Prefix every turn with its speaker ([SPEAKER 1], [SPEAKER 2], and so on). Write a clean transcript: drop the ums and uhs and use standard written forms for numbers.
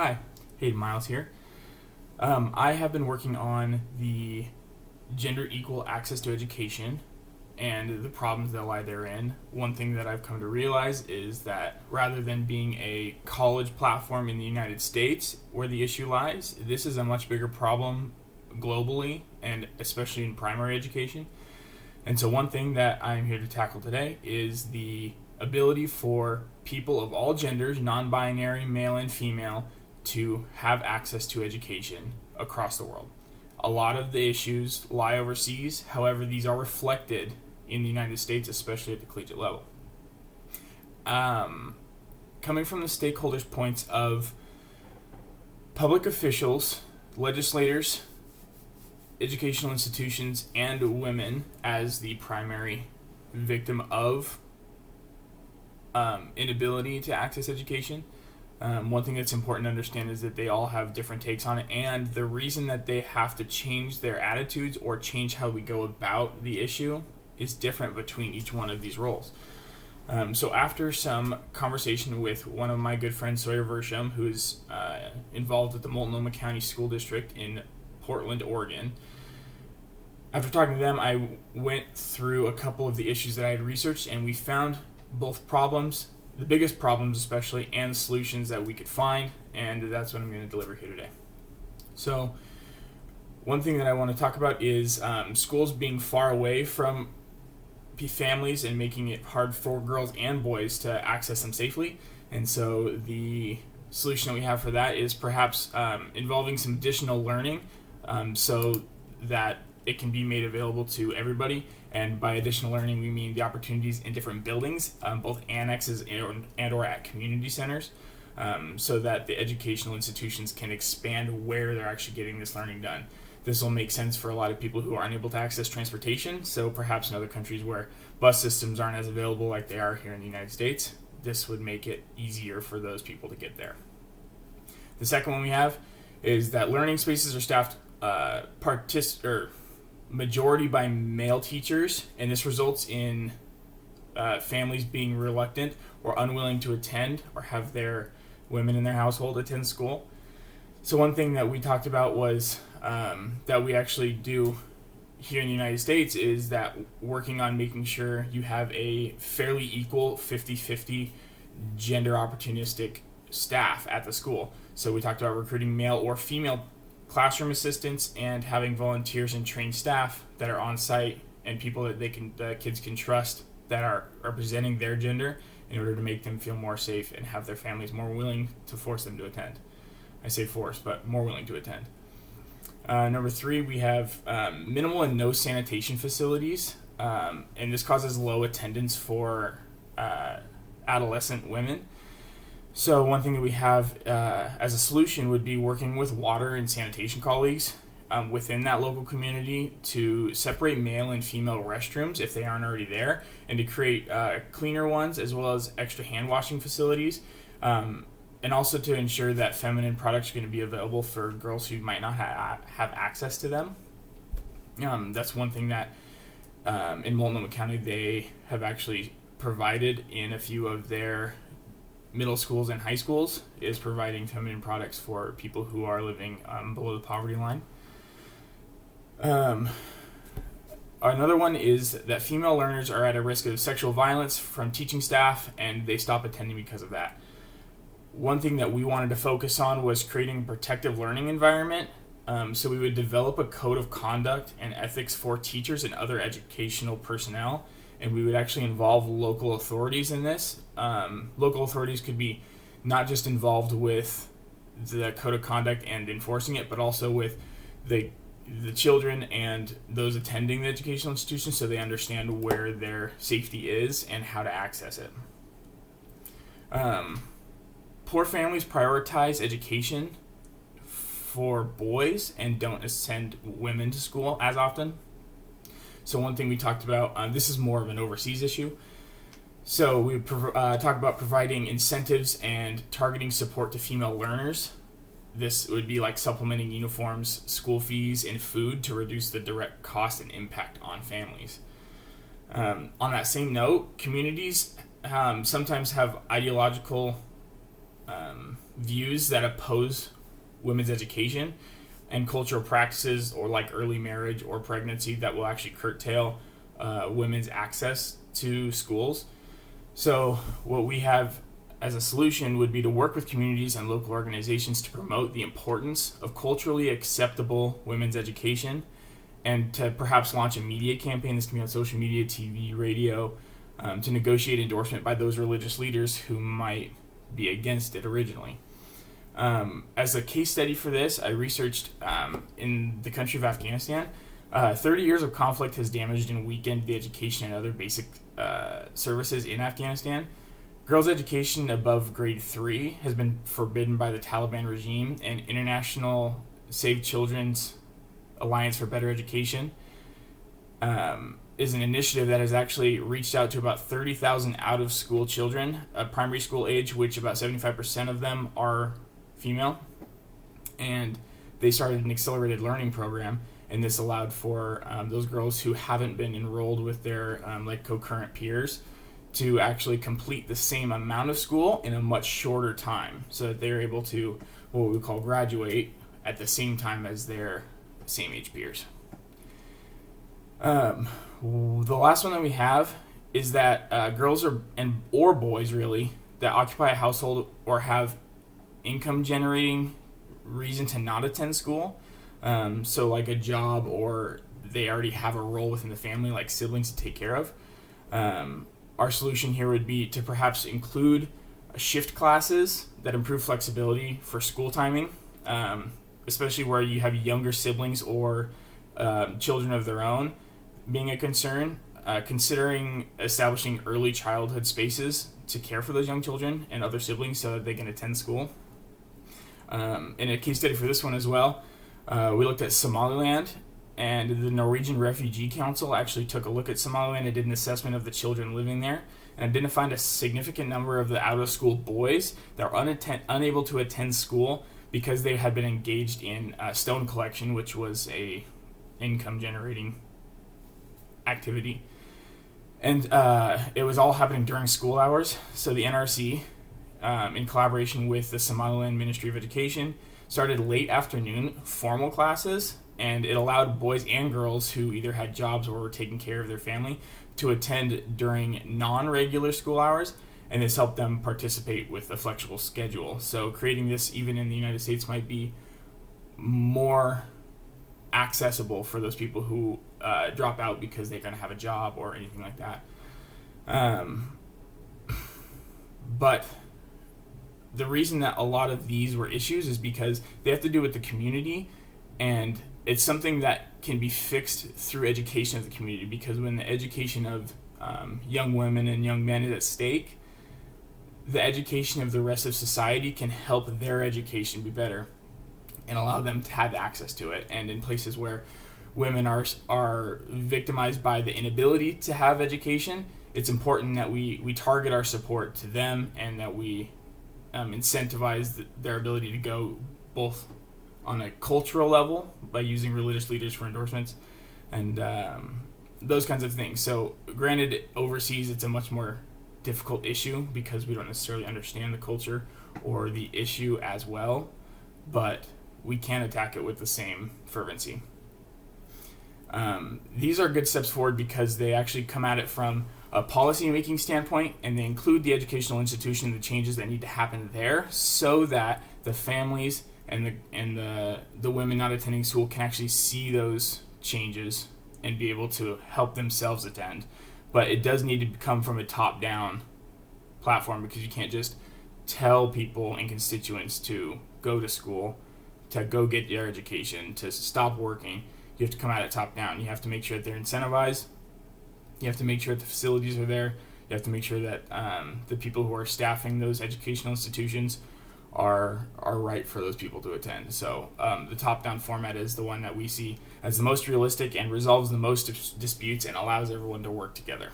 [SPEAKER 1] Hi, Hayden Miles here. I have been working on the gender equal access to education and the problems that lie therein. One thing that I've come to realize is that rather than being a college platform in the United States where the issue lies, this is a much bigger problem globally and especially in primary education. And so, one thing that I'm here to tackle today is the ability for people of all genders, non binary, male and female, to have access to education across the world. A lot of the issues lie overseas, however, these are reflected in the United States, especially at the collegiate level. Coming from the stakeholders' points of public officials, legislators, educational institutions, and women as the primary victim of inability to access education. One thing that's important to understand is that they all have different takes on it, and the reason that they have to change their attitudes or change how we go about the issue is different between each one of these roles. So after some conversation with one of my good friends, Sawyer Versham, who is involved with the Multnomah County School District in Portland, Oregon, after talking to them, I went through a couple of the issues that I had researched, and we found both problems, the biggest problems especially, and solutions that we could find, and that's what I'm going to deliver here today. So one thing that I want to talk about is schools being far away from families and making it hard for girls and boys to access them safely. And so the solution that we have for that is perhaps involving some additional learning so that it can be made available to everybody. And by additional learning, we mean the opportunities in different buildings, both annexes and or at community centers, so that the educational institutions can expand where they're actually getting this learning done. This will make sense for a lot of people who are unable to access transportation, so perhaps in other countries where bus systems aren't as available like they are here in the United States, this would make it easier for those people to get there. The second one we have is that learning spaces are staffed majority by male teachers, and this results in families being reluctant or unwilling to attend or have their women in their household attend school. So one thing that we talked about was that we actually do here in the United States is that working on making sure you have a fairly equal 50-50 gender opportunistic staff at the school. So we talked about recruiting male or female classroom assistants and having volunteers and trained staff that are on site and people that the kids can trust that are representing their gender in order to make them feel more safe and have their families more willing to force them to attend. I say force, but more willing to attend. Number 3, we have minimal and no sanitation facilities, and this causes low attendance for adolescent women. So one thing that we have as a solution would be working with water and sanitation colleagues within that local community to separate male and female restrooms if they aren't already there, and to create cleaner ones as well as extra hand washing facilities, and also to ensure that feminine products are going to be available for girls who might not have access to them. That's one thing that in Multnomah County they have actually provided in a few of their middle schools and high schools, is providing feminine products for people who are living below the poverty line. Another one is that female learners are at a risk of sexual violence from teaching staff, and they stop attending because of that. One thing that we wanted to focus on was creating a protective learning environment. So we would develop a code of conduct and ethics for teachers and other educational personnel, and we would actually involve local authorities in this. Local authorities could be not just involved with the code of conduct and enforcing it, but also with the children and those attending the educational institution, so they understand where their safety is and how to access it. Poor families prioritize education for boys and don't send women to school as often. So one thing we talked about, this is more of an overseas issue. So we talk about providing incentives and targeting support to female learners. This would be like supplementing uniforms, school fees, and food to reduce the direct cost and impact on families. On that same note, communities sometimes have ideological views that oppose women's education and cultural practices or like early marriage or pregnancy that will actually curtail women's access to schools. So what we have as a solution would be to work with communities and local organizations to promote the importance of culturally acceptable women's education, and to perhaps launch a media campaign. This can be on social media, TV, radio, to negotiate endorsement by those religious leaders who might be against it originally. As a case study for this, I researched in the country of Afghanistan. 30 years of conflict has damaged and weakened the education and other basic services in Afghanistan. Girls' education above grade 3 has been forbidden by the Taliban regime, and International Save Children's Alliance for Better Education is an initiative that has actually reached out to about 30,000 out-of-school children, primary school age, which about 75% of them are female. And they started an accelerated learning program, and this allowed for those girls who haven't been enrolled with their co-current peers to actually complete the same amount of school in a much shorter time, so that they're able to, what we call, graduate at the same time as their same age peers. The last one that we have is that girls or boys really that occupy a household or have income generating reason to not attend school, so like a job, or they already have a role within the family like siblings to take care of. Our solution here would be to perhaps include shift classes that improve flexibility for school timing, especially where you have younger siblings or children of their own being a concern, considering establishing early childhood spaces to care for those young children and other siblings so that they can attend school. In a case study for this one as well, we looked at Somaliland, and the Norwegian Refugee Council actually took a look at Somaliland and did an assessment of the children living there, and identified a significant number of the out-of-school boys that were unable to attend school because they had been engaged in stone collection, which was a income-generating activity. And it was all happening during school hours. So the NRC, in collaboration with the Somaliland Ministry of Education, started late afternoon formal classes, and it allowed boys and girls who either had jobs or were taking care of their family to attend during non-regular school hours, and this helped them participate with a flexible schedule. So creating this even in the United States might be more accessible for those people who drop out because they're going to have a job or anything like that. But the reason that a lot of these were issues is because they have to do with the community, and it's something that can be fixed through education of the community, because when the education of young women and young men is at stake, the education of the rest of society can help their education be better and allow them to have access to it. And in places where women are victimized by the inability to have education, it's important that we target our support to them, and that we incentivize their ability to go both on a cultural level by using religious leaders for endorsements and those kinds of things. So granted, overseas it's a much more difficult issue because we don't necessarily understand the culture or the issue as well, but we can attack it with the same fervency. These are good steps forward because they actually come at it from a policy-making standpoint, and they include the educational institution and the changes that need to happen there, so that the families and the women not attending school can actually see those changes and be able to help themselves attend. But it does need to come from a top-down platform, because you can't just tell people and constituents to go to school, to go get their education, to stop working. You have to come at it top-down. You have to make sure that they're incentivized. You have to make sure that the facilities are there. You have to make sure that the people who are staffing those educational institutions are right for those people to attend. So the top-down format is the one that we see as the most realistic and resolves the most disputes and allows everyone to work together.